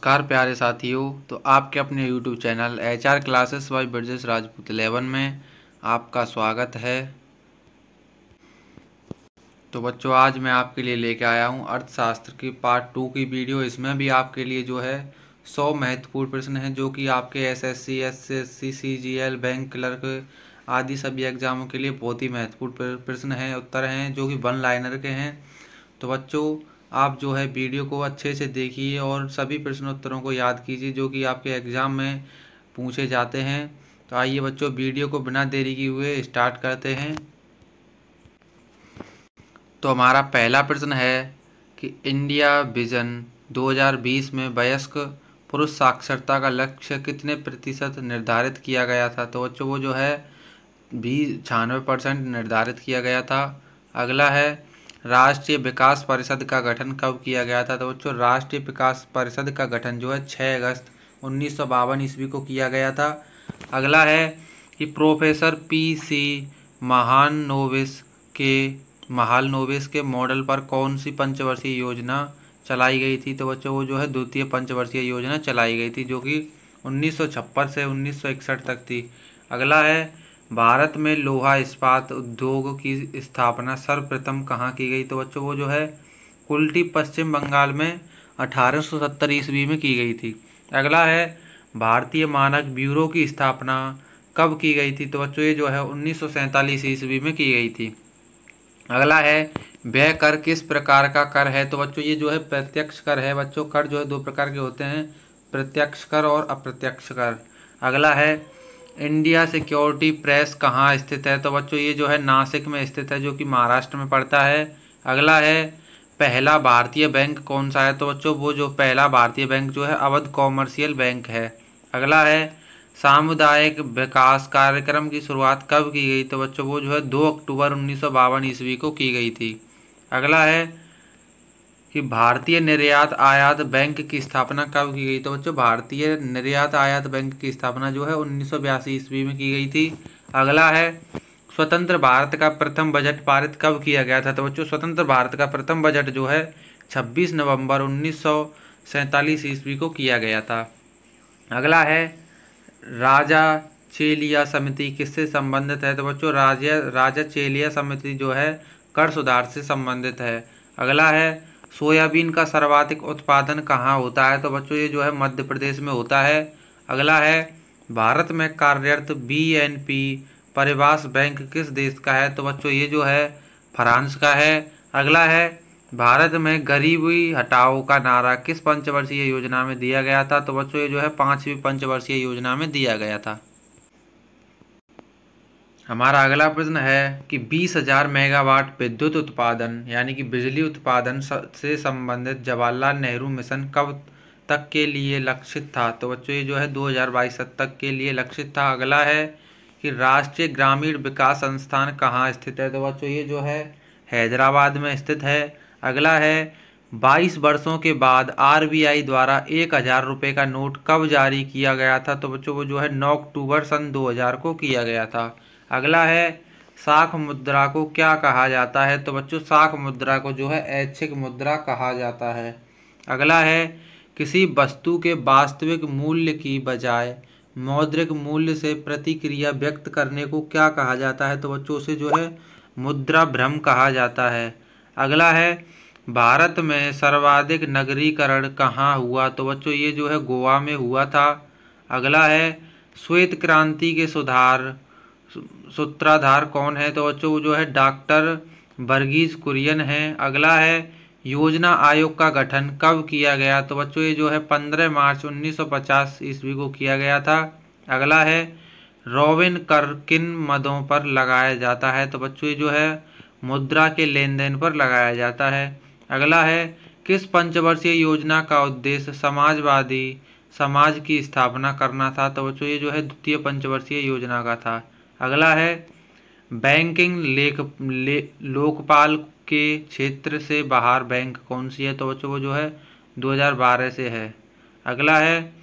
नमस्कार प्यारे साथियों। तो आपके अपने YouTube channel HR classes bye Brajesh Rajput 11 में आपका स्वागत है। तो बच्चों, आज मैं आपके लिए लेके आया हूँ अर्थशास्त्र की पार्ट 2 की वीडियो। इसमें भी आपके लिए जो है 100 महत्वपूर्ण प्रश्न हैं जो कि आपके SSC, SSC, CGL, bank clerk आदि सभी एग्जामों के लिए बहुत ही महत्वपूर्ण प्रश्न हैं, उत्तर हैं जो कि वन लाइनर के हैं। तो बच्चों, आप जो है वीडियो को अच्छे से देखिए और सभी प्रश्न उत्तरों को याद कीजिए जो कि आपके एग्ज़ाम में पूछे जाते हैं। तो आइए बच्चों, वीडियो को बिना देरी किए हुए स्टार्ट करते हैं। तो हमारा पहला प्रश्न है कि इंडिया विजन 2020 में वयस्क पुरुष साक्षरता का लक्ष्य कितने प्रतिशत निर्धारित किया गया था। तो बच्चों, वो जो है 96% निर्धारित किया गया था। अगला है, राष्ट्रीय विकास परिषद का गठन कब किया गया था। तो बच्चों, राष्ट्रीय विकास परिषद का गठन जो है 6 अगस्त 1952 ईस्वी को किया गया था। अगला है कि प्रोफेसर PC महालनोबिस के मॉडल पर कौन सी पंचवर्षीय योजना चलाई गई थी। तो बच्चों, वो जो है द्वितीय पंचवर्षीय योजना चलाई गई थी जो कि 1956 से 1961 तक थी। अगला है, भारत में लोहा इस्पात उद्योग की स्थापना सर्वप्रथम कहाँ की गई। तो बच्चों, वो जो है कुल्टी पश्चिम बंगाल में 1870 ईस्वी में की गई थी। अगला है, भारतीय मानक ब्यूरो की स्थापना कब की गई थी। तो बच्चों, ये जो है 1947 ईस्वी में की गई थी। अगला है, व्यय कर किस प्रकार का कर है। तो बच्चों, ये जो है प्रत्यक्ष कर है। बच्चों, कर जो है दो प्रकार के होते हैं, प्रत्यक्ष कर और अप्रत्यक्ष कर। अगला है, इंडिया सिक्योरिटी प्रेस कहाँ स्थित है। तो बच्चों, ये जो है नासिक में स्थित है जो कि महाराष्ट्र में पड़ता है। अगला है, पहला भारतीय बैंक कौन सा है। तो बच्चों, वो जो पहला भारतीय बैंक जो है अवध कॉमर्शियल बैंक है। अगला है, सामुदायिक विकास कार्यक्रम की शुरुआत कब की गई। तो बच्चों, वो जो है 2 अक्टूबर 1952 ईस्वी को की गई थी। अगला है कि भारतीय निर्यात आयात बैंक की स्थापना कब की गई। तो बच्चों, भारतीय निर्यात आयात बैंक की स्थापना जो है 1982 ईस्वी में की गई थी। अगला है, स्वतंत्र भारत का प्रथम बजट पारित कब किया गया था। तो बच्चों, स्वतंत्र भारत का प्रथम बजट जो है 26 नवंबर 1947 ईस्वी को किया गया था। अगला है, राजा चेलिया समिति किससे संबंधित है। तो बच्चों, राजा चेलिया समिति जो है कर सुधार से संबंधित है। अगला है, सोयाबीन का सर्वाधिक उत्पादन कहाँ होता है। तो बच्चों, ये जो है मध्य प्रदेश में होता है। अगला है, भारत में कार्यरत BNP परिवास बैंक किस देश का है। तो बच्चों, ये जो है फ्रांस का है। अगला है, भारत में गरीबी हटाओ का नारा किस पंचवर्षीय योजना में दिया गया था। तो बच्चों, ये जो है 5वीं पंचवर्षीय योजना में दिया गया था। हमारा अगला प्रश्न है कि 20,000 मेगावाट विद्युत उत्पादन यानी कि बिजली उत्पादन से संबंधित जवाहरलाल नेहरू मिशन कब तक के लिए लक्षित था। तो बच्चों, ये जो है 2022 तक के लिए लक्षित था। अगला है कि राष्ट्रीय ग्रामीण विकास संस्थान कहाँ स्थित है। तो बच्चों, ये जो है हैदराबाद में स्थित है। अगला है, 22 वर्षों के बाद RBI द्वारा 1,000 रुपये का नोट कब जारी किया गया था। तो बच्चों, वो जो है 9 अक्टूबर सन 2000 को किया गया था। अगला है, शाख मुद्रा को क्या कहा जाता है। तो बच्चों, शाख मुद्रा को जो है ऐच्छिक मुद्रा कहा जाता है। अगला है, किसी वस्तु के वास्तविक मूल्य की बजाय मौद्रिक मूल्य से प्रतिक्रिया व्यक्त करने को क्या कहा जाता है। तो बच्चों, उसे जो है मुद्रा भ्रम कहा जाता है। अगला है, भारत में सर्वाधिक नगरीकरण कहाँ हुआ। तो बच्चों, ये जो है गोवा में हुआ था। अगला है, श्वेत क्रांति के सूत्रधार कौन है। तो बच्चों, वो जो है डॉक्टर वर्गीज कुरियन है। अगला है, योजना आयोग का गठन कब किया गया। तो बच्चों, ये जो है 15 मार्च 1950 ईस्वी को किया गया था। अगला है, रॉबिन कर किन मदों पर लगाया जाता है। तो बच्चों, ये जो है मुद्रा के लेन देन पर लगाया जाता है। अगला है, किस पंचवर्षीय योजना का उद्देश्य समाजवादी समाज की स्थापना करना था। तो बच्चों, ये जो है द्वितीय पंचवर्षीय योजना का था। अगला है, बैंकिंग लोकपाल के क्षेत्र से बाहर बैंक कौन सी है। तो बच्चों, वो जो है 2012 से है। अगला है,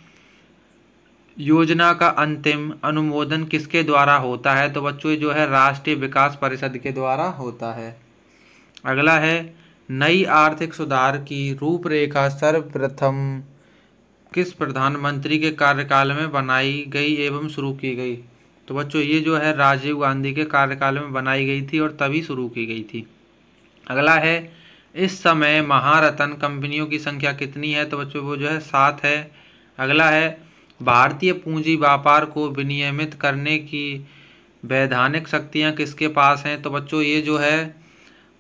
योजना का अंतिम अनुमोदन किसके द्वारा होता है। तो बच्चों, ये जो है राष्ट्रीय विकास परिषद के द्वारा होता है। अगला है, नई आर्थिक सुधार की रूपरेखा सर्वप्रथम किस प्रधानमंत्री के कार्यकाल में बनाई गई एवं शुरू की गई? तो बच्चों ये जो है राजीव गांधी के कार्यकाल में बनाई गई थी और तभी शुरू की गई थी। अगला है, इस समय महारत्न कंपनियों की संख्या कितनी है? तो बच्चों वो जो है 7 है। अगला है, भारतीय पूंजी व्यापार को विनियमित करने की वैधानिक शक्तियां किसके पास हैं? तो बच्चों ये जो है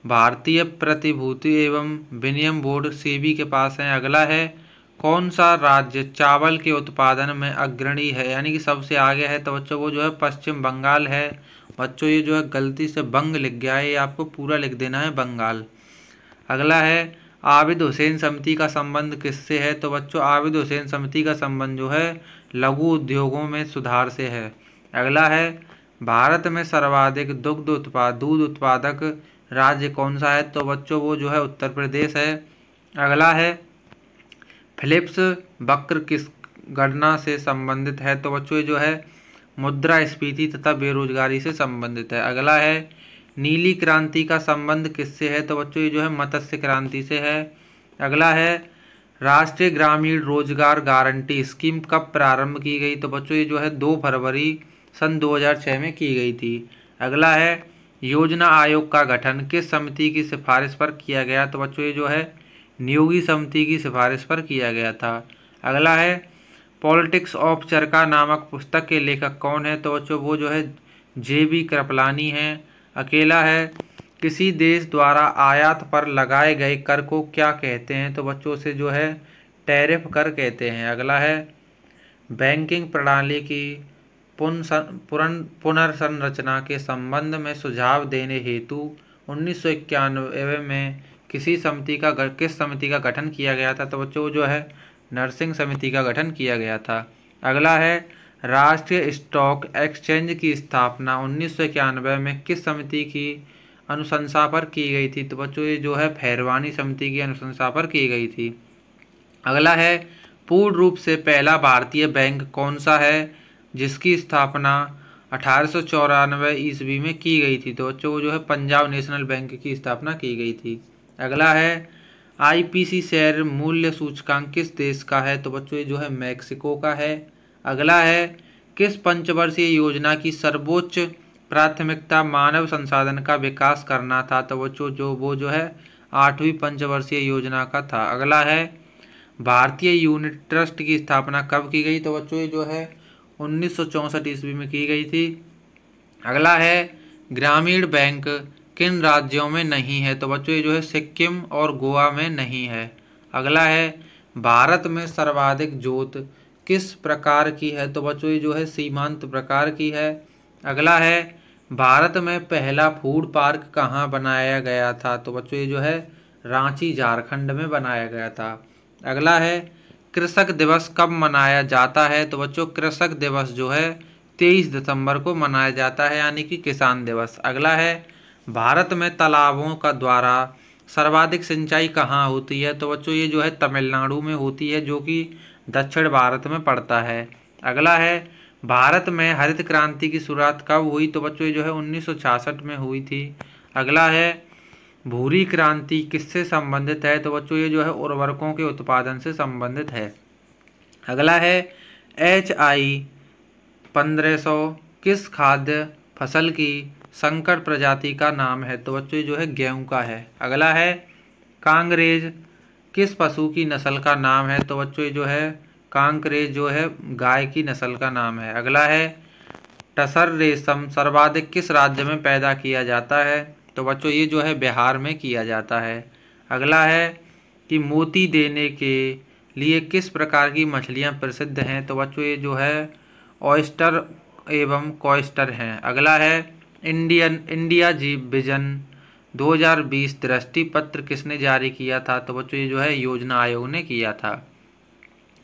भारतीय प्रतिभूति एवं विनिमय बोर्ड सेबी के पास है। अगला है, कौन सा राज्य चावल के उत्पादन में अग्रणी है, यानी कि सबसे आगे है? तो बच्चों वो जो है पश्चिम बंगाल है। बच्चों ये जो है गलती से बंग लिख गया है, ये आपको पूरा लिख देना है बंगाल। अगला है, आबिद हुसैन समिति का संबंध किससे है? तो बच्चों आबिद हुसैन समिति का संबंध जो है लघु उद्योगों में सुधार से है। अगला है, भारत में सर्वाधिक दूध उत्पादक राज्य कौन सा है? तो बच्चों वो जो है उत्तर प्रदेश है। अगला है, फिलिप्स वक्र किस गणना से संबंधित है? तो बच्चों ये जो है मुद्रास्फीति तथा बेरोजगारी से संबंधित है। अगला है, नीली क्रांति का संबंध किससे है? तो बच्चों ये जो है मत्स्य क्रांति से है। अगला है, राष्ट्रीय ग्रामीण रोजगार गारंटी स्कीम कब प्रारंभ की गई? तो बच्चों ये जो है 2 फरवरी सन 2006 में की गई थी। अगला है, योजना आयोग का गठन किस समिति की सिफारिश पर किया गया? तो बच्चों ये जो है नियोगी समिति की सिफारिश पर किया गया था। अगला है, पॉलिटिक्स ऑफ चरखा नामक पुस्तक के लेखक कौन है? तो बच्चों वो जो है JB कृपलानी हैं। अकेला है, किसी देश द्वारा आयात पर लगाए गए कर को क्या कहते हैं? तो बच्चों से जो है टैरिफ कर कहते हैं। अगला है, बैंकिंग प्रणाली की पुनर्संरचना के संबंध में सुझाव देने हेतु 1991 में किस समिति का गठन किया गया था? तो बच्चों जो है नरसिंह समिति का गठन किया गया था। अगला है, राष्ट्रीय स्टॉक एक्सचेंज की स्थापना 1991 में किस समिति की अनुशंसा पर की गई थी? तो बच्चों ये जो है फैरवानी समिति की अनुशंसा पर की गई थी। अगला है, पूर्ण रूप से पहला भारतीय बैंक कौन सा है जिसकी स्थापना 1894 ईस्वी में की गई थी? तो बच्चों जो है पंजाब नेशनल बैंक की स्थापना की गई थी। अगला है, IPC शेयर मूल्य सूचकांक किस देश का है? तो बच्चों ये जो है मैक्सिको का है। अगला है, किस पंचवर्षीय योजना की सर्वोच्च प्राथमिकता मानव संसाधन का विकास करना था? तो बच्चों वो जो है 8वीं पंचवर्षीय योजना का था। अगला है, भारतीय यूनिट ट्रस्ट की स्थापना कब की गई? तो बच्चों ये जो है 1964 ईस्वी में की गई थी। अगला है, ग्रामीण बैंक किन राज्यों में नहीं है? तो बच्चों ये जो है सिक्किम और गोवा में नहीं है। अगला है, भारत में सर्वाधिक जोत किस प्रकार की है? तो बच्चों ये जो है सीमांत प्रकार की है। अगला है, भारत में पहला फूड पार्क कहाँ बनाया गया था? तो बच्चों ये जो है रांची झारखंड में बनाया गया था। अगला है, कृषक दिवस कब मनाया जाता है? तो बच्चों कृषक दिवस जो है 23 दिसंबर को मनाया जाता है, यानी कि किसान दिवस। अगला है, भारत में तालाबों का द्वारा सर्वाधिक सिंचाई कहाँ होती है? तो बच्चों ये जो है तमिलनाडु में होती है, जो कि दक्षिण भारत में पड़ता है। अगला है, भारत में हरित क्रांति की शुरुआत कब हुई? तो बच्चों ये जो है 1966 में हुई थी। अगला है, भूरी क्रांति किससे संबंधित है? तो बच्चों ये जो है उर्वरकों के उत्पादन से संबंधित है। अगला है, HI 1500 किस खाद्य फसल की संकर प्रजाति का नाम है? तो बच्चों ये जो है गेहूं का है। अगला है, कांकरेज किस पशु की नस्ल का नाम है? तो बच्चों ये जो है कांकरेज जो है गाय की नस्ल का नाम है। अगला है, टसर रेशम सर्वाधिक किस राज्य में पैदा किया जाता है? तो बच्चों ये जो है बिहार में किया जाता है। अगला है, कि मोती देने के लिए किस प्रकार की मछलियाँ प्रसिद्ध हैं? तो बच्चों ये जो है ऑयस्टर एवं कॉयस्टर हैं। अगला है, इंडिया विजन 2020 दृष्टि पत्र किसने जारी किया था? तो बच्चों ये जो है योजना आयोग ने किया था।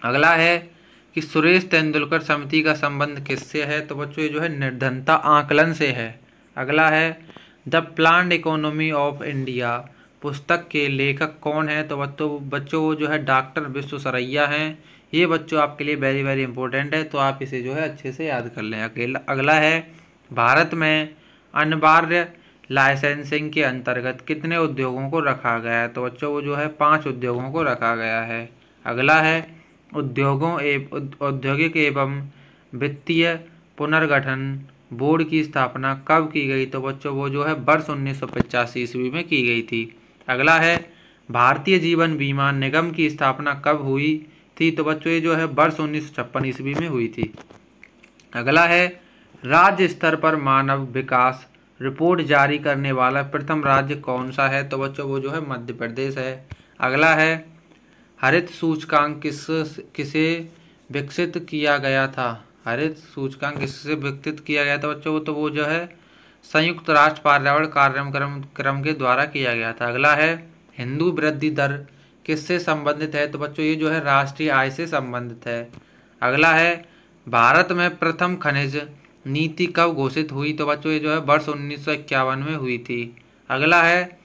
अगला है, कि सुरेश तेंदुलकर समिति का संबंध किससे है? तो बच्चों ये जो है निर्धनता आकलन से है। अगला है, the planned economy of India पुस्तक के लेखक कौन है? तो बच्चों वो जो है डॉक्टर विश्वेश्वरैया हैं। ये बच्चों आपके लिए वेरी वेरी इंपॉर्टेंट है, तो आप इसे जो है अच्छे से याद कर लें। अगला है, भारत में अनिवार्य लाइसेंसिंग के अंतर्गत कितने उद्योगों को रखा गया है? तो बच्चों वो जो है 5 उद्योगों को रखा गया है। अगला है, औद्योगिक एवं वित्तीय पुनर्गठन बोर्ड की स्थापना कब की गई? तो बच्चों वो जो है वर्ष 1985 ईस्वी में की गई थी। अगला है भारतीय जीवन बीमा निगम की स्थापना कब हुई थी? तो बच्चों ये जो है वर्ष 1956 ईस्वी में हुई थी। अगला है राज्य स्तर पर मानव विकास रिपोर्ट जारी करने वाला प्रथम राज्य कौन सा है? तो बच्चों वो जो है मध्य प्रदेश है। अगला है हरित सूचकांक किसे विकसित किया गया था? हरित सूचकांक किससे विकसित किया गया था बच्चों? तो वो जो है संयुक्त राष्ट्र पर्यावरण कार्यक्रम के द्वारा किया गया था। अगला है हिंदू वृद्धि दर किससे संबंधित है? तो बच्चों ये जो है राष्ट्रीय आय से संबंधित है। अगला है भारत में प्रथम खनिज नीति कब घोषित हुई? तो बच्चों ये जो है वर्ष 1951 में हुई थी। अगला है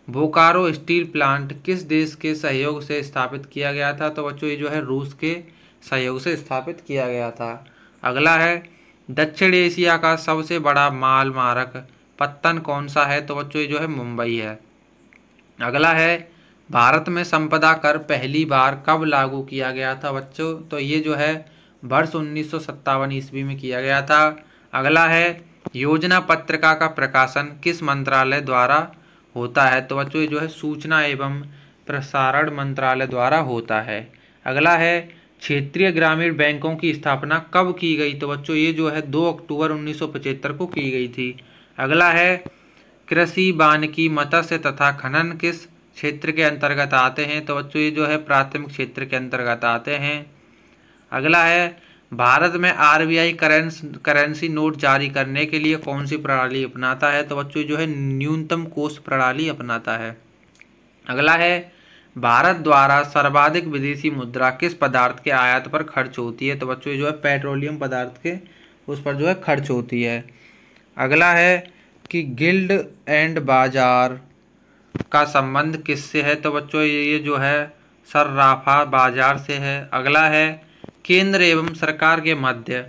बोकारो स्टील प्लांट किस देश के सहयोग से स्थापित किया गया था? तो बच्चों ये जो है रूस के सहयोग से स्थापित किया गया था। अगला है दक्षिण एशिया का सबसे बड़ा माल मार्ग पत्तन कौन सा है? तो बच्चों ये जो है मुंबई है। अगला है भारत में संपदा कर पहली बार कब लागू किया गया था बच्चों? तो ये जो है वर्ष 1957 ईस्वी में किया गया था। अगला है योजना पत्रिका का प्रकाशन किस मंत्रालय द्वारा होता है? तो बच्चों ये जो है सूचना एवं प्रसारण मंत्रालय द्वारा होता है। अगला है क्षेत्रीय ग्रामीण बैंकों की स्थापना कब की गई? तो बच्चों ये जो है 2 अक्टूबर 1975 को की गई थी। अगला है कृषि वानिकी मत्स्य तथा खनन किस क्षेत्र के अंतर्गत आते हैं? तो बच्चों ये जो है प्राथमिक क्षेत्र के अंतर्गत आते हैं। अगला है भारत में आरबीआई करेंसी नोट जारी करने के लिए कौन सी प्रणाली अपनाता है? तो बच्चों जो है न्यूनतम कोष प्रणाली अपनाता है। अगला है भारत द्वारा सर्वाधिक विदेशी मुद्रा किस पदार्थ के आयात पर खर्च होती है? तो बच्चों जो है पेट्रोलियम पदार्थ के उस पर जो है खर्च होती है। अगला है कि गिल्ड एंड बाजार का संबंध किससे है? तो बच्चों ये जो है सर्राफा बाजार से है। अगला है केंद्र एवं सरकार के मध्य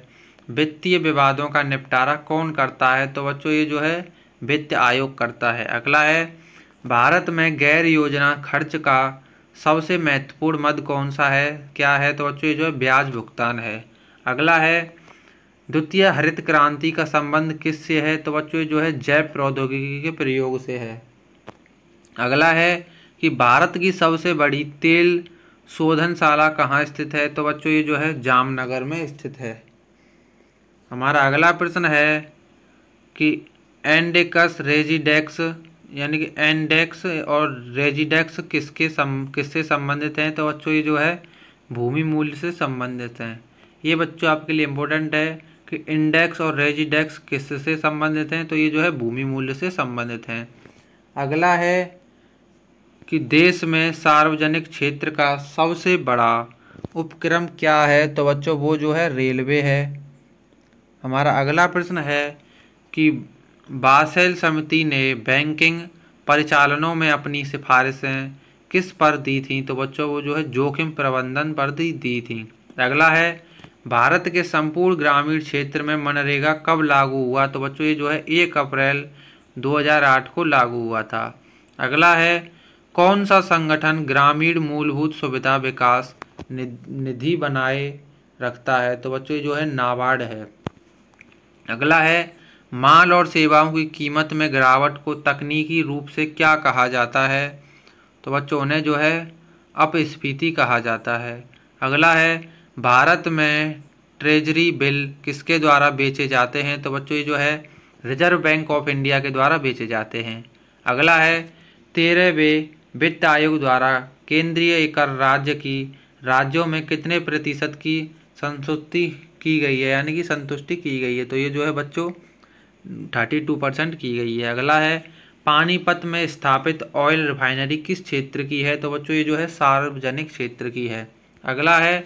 वित्तीय विवादों का निपटारा कौन करता है? तो बच्चों ये जो है वित्त आयोग करता है। अगला है भारत में गैर योजना खर्च का सबसे महत्वपूर्ण मद कौन सा है? क्या है? तो बच्चों ये जो है ब्याज भुगतान है। अगला है द्वितीय हरित क्रांति का संबंध किससे है? तो बच्चों ये जो है जैव प्रौद्योगिकी के प्रयोग से है। अगला है कि भारत की सबसे बड़ी तेल शोधनशाला कहाँ स्थित है? तो बच्चों ये जो है जामनगर में स्थित है। हमारा अगला प्रश्न है कि एंडेक्स रेजिडेक्स यानी कि एंडेक्स और रेजिडेक्स किससे संबंधित हैं? तो बच्चों ये जो है भूमि मूल्य से संबंधित हैं। ये बच्चों आपके लिए इम्पोर्टेंट है कि इंडेक्स और रेजिडेक्स किससे संबंधित हैं? तो ये जो है भूमि मूल्य से संबंधित हैं। अगला है कि देश में सार्वजनिक क्षेत्र का सबसे बड़ा उपक्रम क्या है? तो बच्चों वो जो है रेलवे है। हमारा अगला प्रश्न है कि बासेल समिति ने बैंकिंग परिचालनों में अपनी सिफारिशें किस पर दी थी? तो बच्चों वो जो है जोखिम प्रबंधन पर दी थी। अगला है भारत के संपूर्ण ग्रामीण क्षेत्र में मनरेगा कब लागू हुआ? तो बच्चों ये जो है 1 अप्रैल 2008 को लागू हुआ था। अगला है कौन सा संगठन ग्रामीण मूलभूत सुविधा विकास निधि बनाए रखता है? तो बच्चों ये जो है नाबार्ड है। अगला है माल और सेवाओं की कीमत में गिरावट को तकनीकी रूप से क्या कहा जाता है? तो बच्चों उन्हें जो है अपस्फीति कहा जाता है। अगला है भारत में ट्रेजरी बिल किसके द्वारा बेचे जाते हैं? तो बच्चों ये जो है रिजर्व बैंक ऑफ इंडिया के द्वारा बेचे जाते हैं। अगला है 13वें वित्त आयोग द्वारा केंद्रीय कर राज्य की राज्यों में कितने प्रतिशत की संतुष्टि की गई है यानी कि संतुष्टि की गई है? तो ये जो है बच्चों 32% की गई है। अगला है पानीपत में स्थापित ऑयल रिफाइनरी किस क्षेत्र की है? तो बच्चों ये जो है सार्वजनिक क्षेत्र की है। अगला है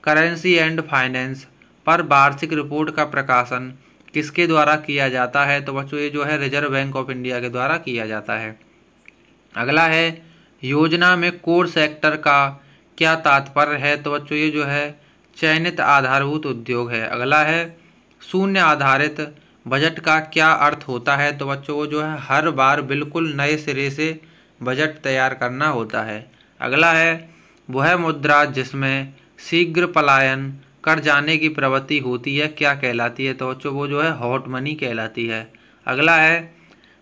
करेंसी एंड फाइनेंस पर वार्षिक रिपोर्ट का प्रकाशन किसके द्वारा किया जाता है? तो बच्चों ये जो है रिजर्व बैंक ऑफ इंडिया के द्वारा किया जाता है। अगला है योजना में कोर सेक्टर का क्या तात्पर्य है? तो बच्चों ये जो है चयनित आधारभूत उद्योग है। अगला है शून्य आधारित बजट का क्या अर्थ होता है? तो बच्चों वो जो है हर बार बिल्कुल नए सिरे से बजट तैयार करना होता है। अगला है वह मुद्रा जिसमें शीघ्र पलायन कर जाने की प्रवृत्ति होती है क्या कहलाती है? तो बच्चों वो जो है हॉट मनी कहलाती है। अगला है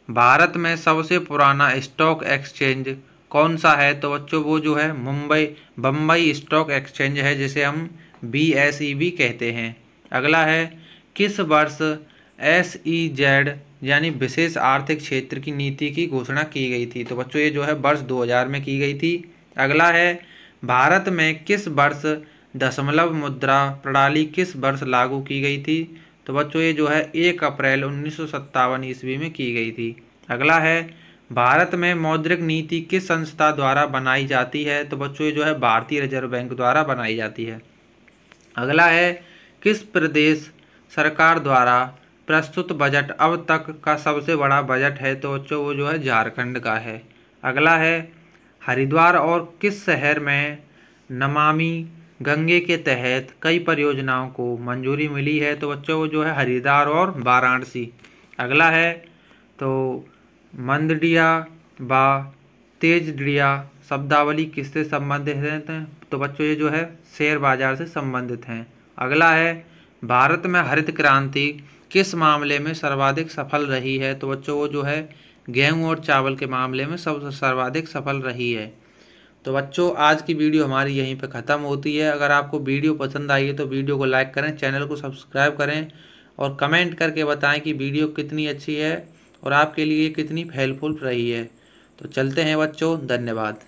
भारत में सबसे पुराना स्टॉक एक्सचेंज कौन सा है? तो बच्चों वो जो है बम्बई स्टॉक एक्सचेंज है, जिसे हम BSE भी कहते हैं। अगला है किस वर्ष SEZ यानी विशेष आर्थिक क्षेत्र की नीति की घोषणा की गई थी? तो बच्चों ये जो है वर्ष 2000 में की गई थी। अगला है भारत में किस वर्ष दशमलव मुद्रा प्रणाली किस वर्ष लागू की गई थी? तो बच्चों ये जो है 1 अप्रैल 1957 ईस्वी में की गई थी। अगला है भारत में मौद्रिक नीति किस संस्था द्वारा बनाई जाती है? तो बच्चों ये जो है भारतीय रिजर्व बैंक द्वारा बनाई जाती है। अगला है किस प्रदेश सरकार द्वारा प्रस्तुत बजट अब तक का सबसे बड़ा बजट है? तो बच्चों वो जो है झारखंड का है। अगला है हरिद्वार और किस शहर में नमामि गंगे के तहत कई परियोजनाओं को मंजूरी मिली है? तो बच्चों वो जो है हरिद्वार और वाराणसी। अगला है तो मंदडिया व तेजडिया शब्दावली किससे संबंधित हैं? तो बच्चों ये जो है शेयर बाजार से संबंधित हैं। अगला है भारत में हरित क्रांति किस मामले में सर्वाधिक सफल रही है? तो बच्चों वो जो है गेहूं और चावल के मामले में सर्वाधिक सफल रही है। तो बच्चों आज की वीडियो हमारी यहीं पे ख़त्म होती है। अगर आपको वीडियो पसंद आई है तो वीडियो को लाइक करें, चैनल को सब्सक्राइब करें और कमेंट करके बताएं कि वीडियो कितनी अच्छी है और आपके लिए कितनी हेल्पफुल रही है। तो चलते हैं बच्चों, धन्यवाद।